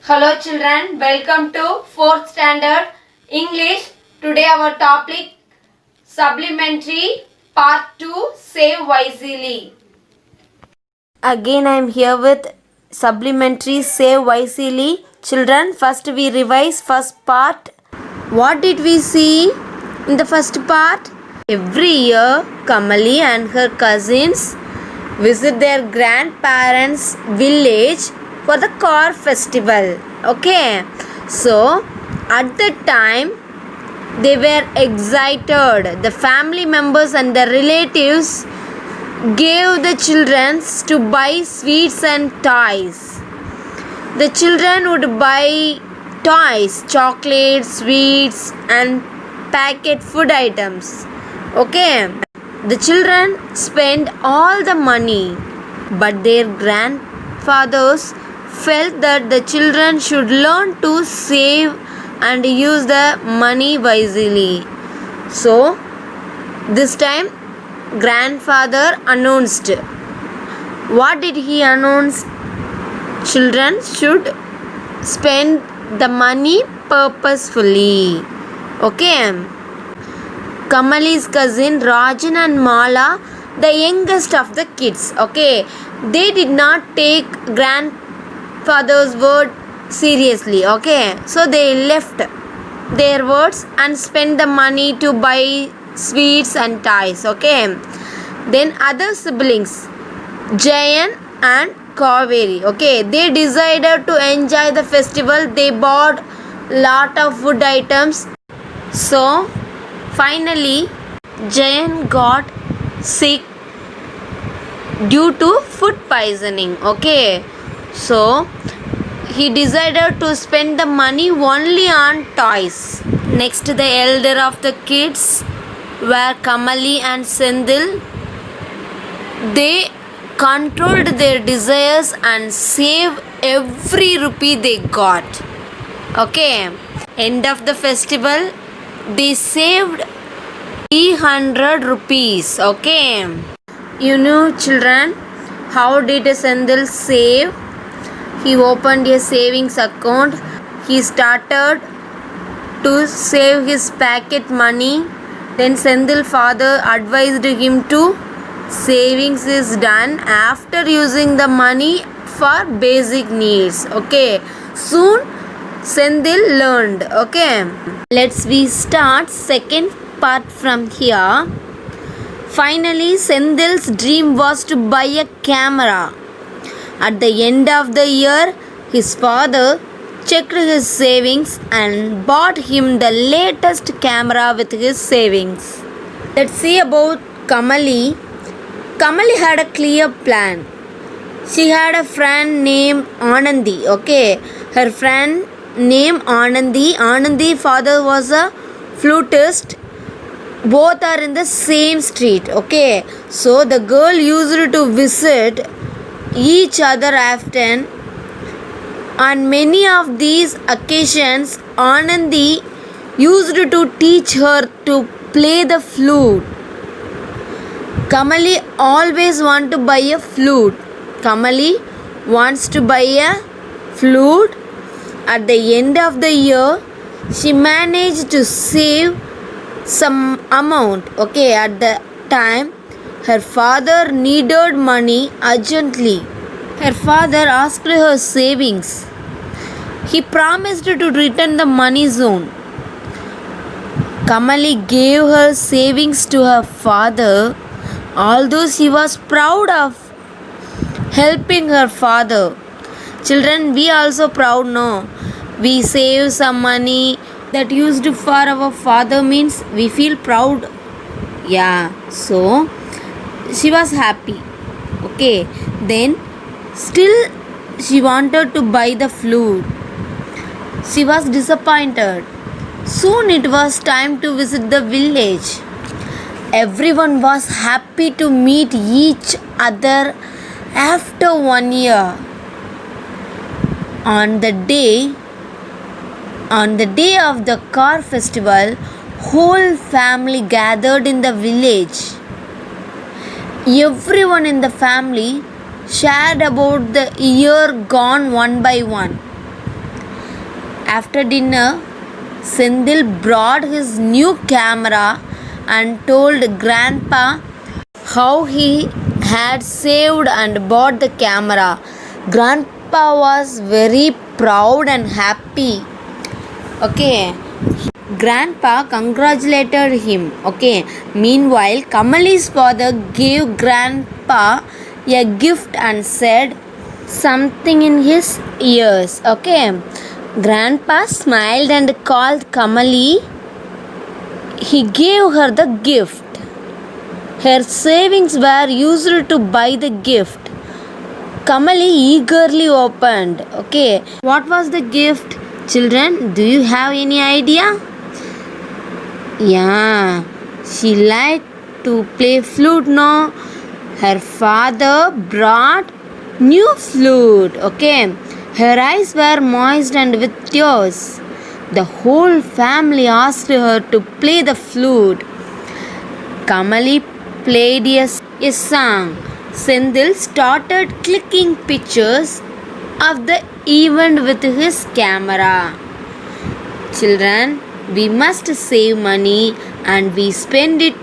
Hello children, welcome to 4th standard English. Today our topic supplementary part 2 save wisely. Again I am here with supplementary save wisely. Children, first we revise first part. What did we see in the first part? Every year Kamali and her cousins visit their grandparents' village for the car festival. Okay, so at the time they were excited. The family members and the relatives gave the children to buy sweets and toys. The children would buy toys, chocolates, sweets, and packet food items. Okay, the children spent all the money, but their grandfathers felt that the children should learn to save and use the money wisely. So, this time grandfather announced. What did he announce? Children should spend the money purposefully. Okay. Kamali's cousin Rajan and Mala, the youngest of the kids. Okay. They did not take grandfather's word seriously. Okay. So they left their words and spent the money to buy sweets and toys. Okay. Then other siblings, Jayan and Kaveri. Okay. They decided to enjoy the festival. They bought lot of food items. So finally Jayan got sick due to food poisoning. Okay. So he decided to spend the money only on toys. Next, the elder of the kids were Kamali and Sendil. They controlled their desires and saved every rupee they got. Okay. End of the festival, they saved 300 rupees. Okay. You know, children, how did Sendil save? He opened a savings account. He started to save his packet money. Then Sendil father advised him to savings is done after using the money for basic needs. Okay. Soon Sendil learned. Okay. Let's we start second part from here. Finally Sendil's dream was to buy a camera. At the end of the year, his father checked his savings and bought him the latest camera with his savings. Let's see about Kamali. Kamali had a clear plan. She had a friend named Anandi. Okay, her friend named Anandi. Anandi's father was a flutist. Both are in the same street. Okay, so the girl used to visit each other often. On many of these occasions, Anandi used to teach her to play the flute. Kamali always wants to buy a flute. Kamali wants to buy a flute. At the end of the year, she managed to save some amount. Okay, at the time, her father needed money urgently. Her father asked her savings. He promised to return the money soon. Kamali gave her savings to her father, although she was proud of helping her father. Children, we also proud, no? We save some money that used for our father means we feel proud. Yeah, so she was happy. Okay, then still she wanted to buy the flute. She was disappointed. Soon it was time to visit the village. Everyone was happy to meet each other after 1 year. On the day of the car festival, whole family gathered in the village. Everyone in the family shared about the year gone one by one. After dinner, Sendil brought his new camera and told Grandpa how he had saved and bought the camera. Grandpa was very proud and happy. Okay. Grandpa congratulated him. Okay. Meanwhile, Kamali's father gave Grandpa a gift and said something in his ears. Okay. Grandpa smiled and called Kamali. He gave her the gift. Her savings were used to buy the gift. Kamali eagerly opened. Okay. What was the gift? Children, do you have any idea? Yeah, she liked to play flute, no? Her father brought new flute. Okay. Her eyes were moist and with tears. The whole family asked her to play the flute. Kamali played a song. Sendil started clicking pictures of the event with his camera. Children, we must save money and we spend it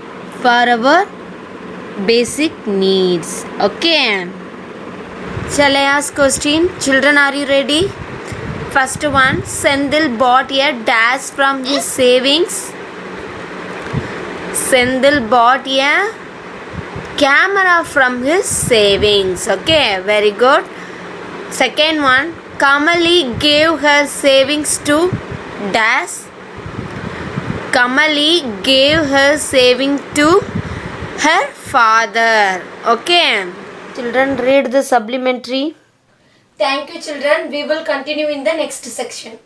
for our basic needs. Okay. Shall I ask question? Children, are you ready? First one, Sendil bought a dash from his savings. Sendil bought a camera from his savings. Okay, very good. Second one, Kamali gave her savings to dash. Kamali gave her savings to her father. Okay. Children, read the supplementary. Thank you, children. We will continue in the next section.